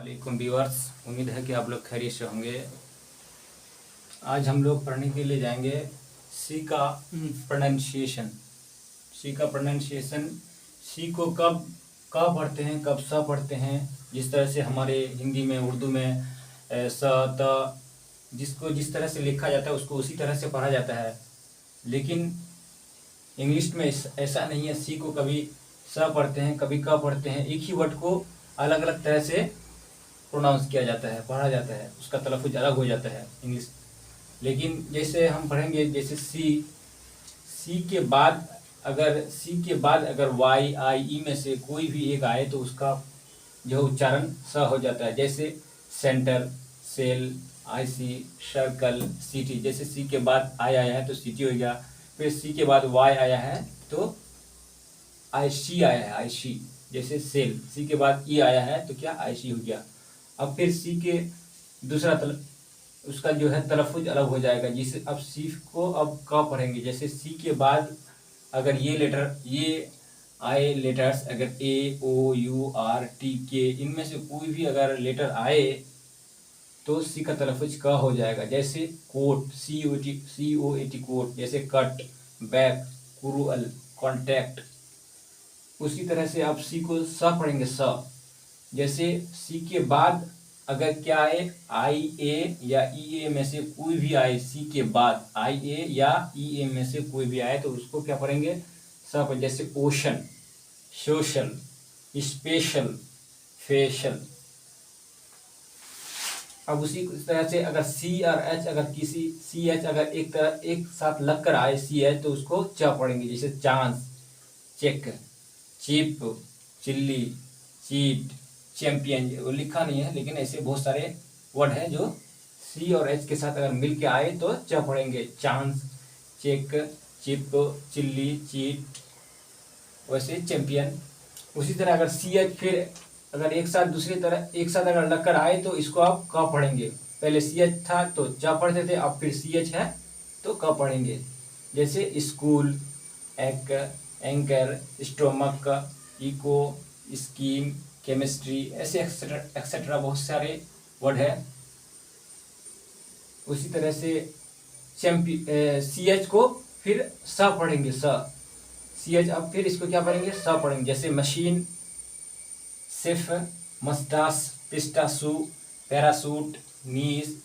वालेकुम व्यूअर्स, उम्मीद है कि आप लोग खैरियत से होंगे। आज हम लोग पढ़ने के लिए जाएंगे सी का प्रोनाउंसिएशन। सी का प्रोनाउंसिएशन, सी को कब क पढ़ते हैं, कब स पढ़ते हैं। जिस तरह से हमारे हिंदी में, उर्दू में स त जिसको जिस तरह से लिखा जाता है उसको उसी तरह से पढ़ा जाता है, लेकिन इंग्लिश में ऐसा नहीं है। सी को कभी स पढ़ते हैं, कभी क पढ़ते हैं। एक ही वर्ड को अलग अलग तरह से प्रोनाउंस किया जाता है, पढ़ा जाता है, उसका तलफ़ुज़ अलग हो जाता है इंग्लिश। लेकिन जैसे हम पढ़ेंगे, जैसे सी के बाद अगर वाई आई ई में से कोई भी एक आए तो उसका जो उच्चारण स हो जाता है। जैसे centre, cell, ice, circle, city. जैसे सी के बाद आई आया है तो सिटी हो गया। फिर सी के बाद वाई आया है तो आईसी आया है, आईसी। जैसे सेल, सी के बाद ई आया है तो क्या, आईसी हो गया। अब फिर सी के दूसरा उसका जो है तलफ़ुज़ अलग हो जाएगा। जिसे अब सी को अब क पढ़ेंगे। जैसे सी के बाद अगर ये आए लेटर्स, अगर ए, ओ, यू, आर, टी, के, इनमें से कोई भी अगर लेटर आए तो सी का तलफ़ुज़ क हो जाएगा। जैसे कोट, COAT कोट। जैसे कट, बैक, क्रूअल, कॉन्टैक्ट। उसी तरह से आप सी को स पढ़ेंगे, स। जैसे सी के बाद अगर क्या आए, आई ए या ई ए में से कोई भी आए, सी के बाद आई ए या ई ए में से कोई भी आए तो उसको क्या पढ़ेंगे, स। जैसे ओशन, सोशल, स्पेशल, फेशल। अब उसी तरह से अगर सी और एच, अगर किसी सी एच अगर एक साथ लगकर आए सी एच तो उसको च पढ़ेंगे। जैसे chance, check, chip, chilli, cheat, champion. वो लिखा नहीं है लेकिन ऐसे बहुत सारे वर्ड हैं जो सी और एच के साथ अगर मिल के आए तो च पढ़ेंगे। Chance, check, chip, chilli, cheat, वैसे चैंपियन। उसी तरह अगर सी एच फिर अगर एक साथ अगर लगकर आए तो इसको आप क पढ़ेंगे। पहले सी एच था तो च पढ़ते थे, अब फिर सी एच है तो क पढ़ेंगे। जैसे school, anchor, stomach, echo, scheme, chemistry, ऐसे एक्सेट्रा बहुत सारे वर्ड है। उसी तरह से सी एच को फिर स पढ़ेंगे, सी एच। अब फिर इसको क्या पढ़ेंगे, स पढ़ेंगे। जैसे मशीन, सिफ, मस्टास, पिस्टासू, पैरासूट, नीस।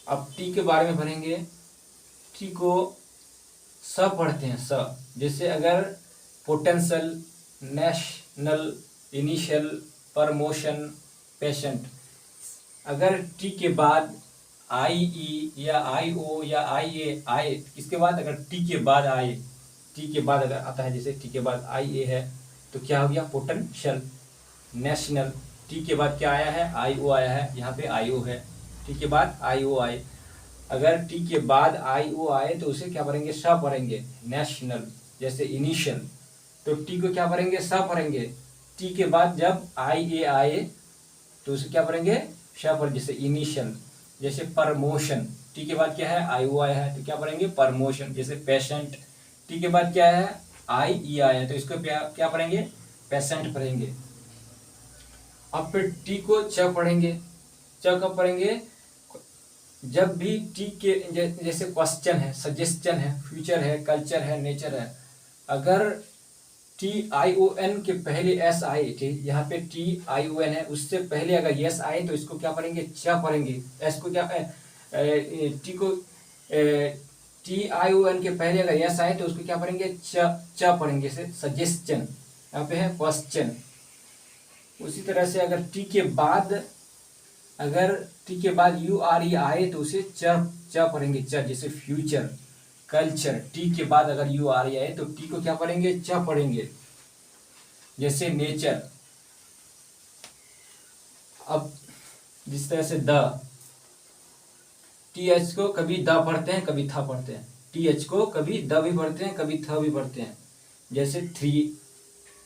अब टी के बारे में पढ़ेंगे। टी को स पढ़ते हैं, स। जैसे अगर potential, national, initial, promotion, patient. अगर टी के बाद आई ई या आई ओ या आई ए आए, इसके बाद अगर टी के बाद आए, टी के बाद अगर आता है, जैसे टी के बाद आई ए है तो क्या हो गया, पोटेंशियल। नेशनल, टी के बाद क्या आया है, आई ओ आया है, यहाँ पे आई ओ है। टी के बाद आई ओ आए, अगर टी के बाद आई ओ आए तो उसे क्या पढ़ेंगे, स पढ़ेंगे, नेशनल। जैसे इनिशियल, तो टी को क्या पढ़ेंगे, स पढ़ेंगे। टी के बाद जब आई ए आए तो उसे क्या पढ़ेंगे, स पर। जैसे इनिशियल। जैसे प्रमोशन, टी के बाद क्या है, आई ओ आया है तो क्या पढ़ेंगे, प्रमोशन। जैसे पेशेंट, टी के बाद क्या है, आई ई आया है तो इसको क्या पढ़ेंगे, पेशेंट पढ़ेंगे। अब फिर टी को च पढ़ेंगे। च कब पढ़ेंगे, जब भी टी के जैसे क्वेश्चन है, सजेशन है, फ्यूचर है, कल्चर है, नेचर है। अगर टी आई ओ एन के पहले एस आए, ठीक, यहाँ पे टी आई ओ एन है, उससे पहले अगर यस आए तो इसको क्या पढ़ेंगे, च पढ़ेंगे। एस को क्या टी को टी आई ओ एन के पहले अगर यस आए तो उसको क्या पढ़ेंगे, च पढ़ेंगे। जैसे सजेशन, यहाँ पे है क्वेश्चन। उसी तरह से अगर टी के बाद यू आर ई आए तो उसे च पढ़ेंगे, च। जैसे फ्यूचर, कल्चर, टी के बाद अगर यू आर ई आए तो टी को क्या पढ़ेंगे, च पढ़ेंगे। जैसे नेचर। अब जिस तरह से टी एच को कभी द पढ़ते हैं, कभी थ पढ़ते हैं। टी एच को कभी द भी पढ़ते हैं, कभी थ भी पढ़ते हैं। जैसे three,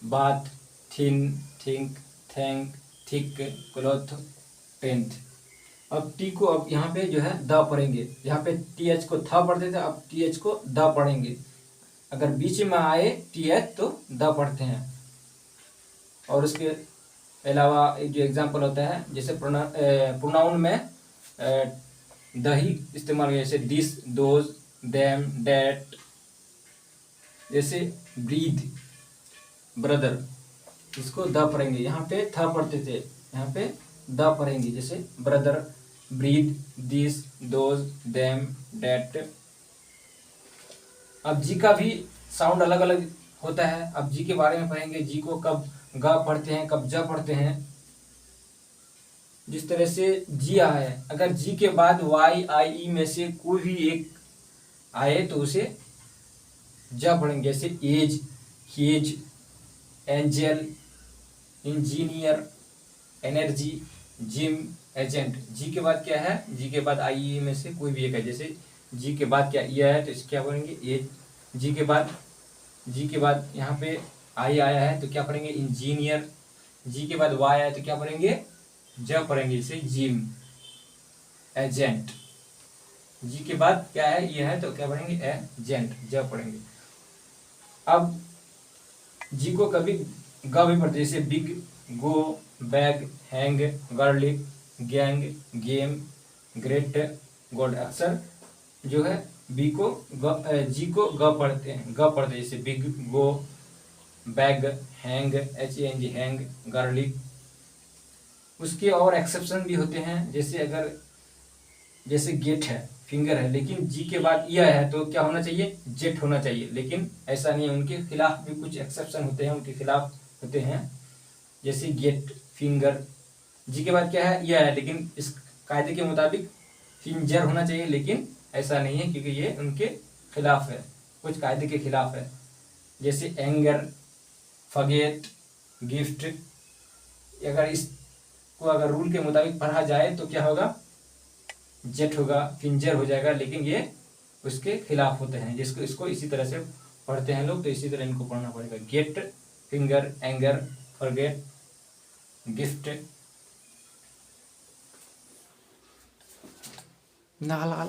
bath, thin, think, thank, thick, cloth, tenth. अब टी को अब यहाँ पे जो है द पढ़ेंगे। यहाँ पे टी एच को थ पढ़ते थे, अब टी एच को द पढ़ेंगे। अगर बीच में आए टी एच तो द पढ़ते हैं। और उसके अलावा एक जो एग्जाम्पल होता है, जैसे प्रोनाउन में दही इस्तेमाल किया, जैसे दिस, दोज, देम, डेट। जैसे ब्रीथ, ब्रदर, इसको द पढ़ेंगे, यहाँ पे थ पढ़ते थे, यहाँ पे द पढ़ेंगे। जैसे brother, breath, this, those, them, date. अब जी का भी साउंड अलग अलग होता है। अब जी के बारे में पढ़ेंगे, जी को कब ग पढ़ते हैं, कब ज पढ़ते हैं। जिस तरह से जी आया है, अगर जी के बाद वाई आई ई में से कोई भी एक आए तो उसे ज पढ़ेंगे। जैसे edge, hedge, angel, engineer, energy, gym, agent. G के बाद क्या है, जी के बाद आई ई में से कोई भी एक है। जैसे जी के बाद क्या ई आया है तो इसे क्या पढ़ेंगे, एज। जी के बाद यहाँ पे आई आया है तो क्या पढ़ेंगे, इंजीनियर। जी के बाद वाई आया तो क्या पढ़ेंगे, ज पढ़ेंगे, जैसे जिम, एजेंट। जी के बाद क्या है, ये है तो क्या पढ़ेंगे, एजेंट, ज पढ़ेंगे। अब जी को कभी ग भी पढ़ते, जैसे big, go, bag, hang, garlic, gang, game, great, gold. अक्सर जो है बी को जी को ग पढ़ते हैं, ग पढ़ते हैं। जैसे big, go, bag, hang, HANG, hang, garlic. उसके और एक्सेप्शन भी होते हैं, जैसे अगर जैसे गेट है, फिंगर है, लेकिन जी के बाद ई आया है तो क्या होना चाहिए, जेट होना चाहिए, लेकिन ऐसा नहीं है। उनके खिलाफ भी कुछ एक्सेप्शन होते हैं, उनके खिलाफ होते हैं। जैसे गेट, फिंगर, जी के बाद क्या है, ई आया है, लेकिन इस कायदे के मुताबिक फिंजर होना चाहिए, लेकिन ऐसा नहीं है क्योंकि ये उनके खिलाफ है, कुछ कायदे के खिलाफ है। जैसे एंगर, फगेट, गिफ्ट। अगर इसको अगर रूल के मुताबिक पढ़ा जाए तो क्या होगा, जेट होगा, फिंजर हो जाएगा, लेकिन ये उसके खिलाफ होते हैं। जिसको इसको इसी तरह से पढ़ते हैं लोग, तो इसी तरह इनको पढ़ना पड़ेगा। Get, finger, anger, forget, gift. नाला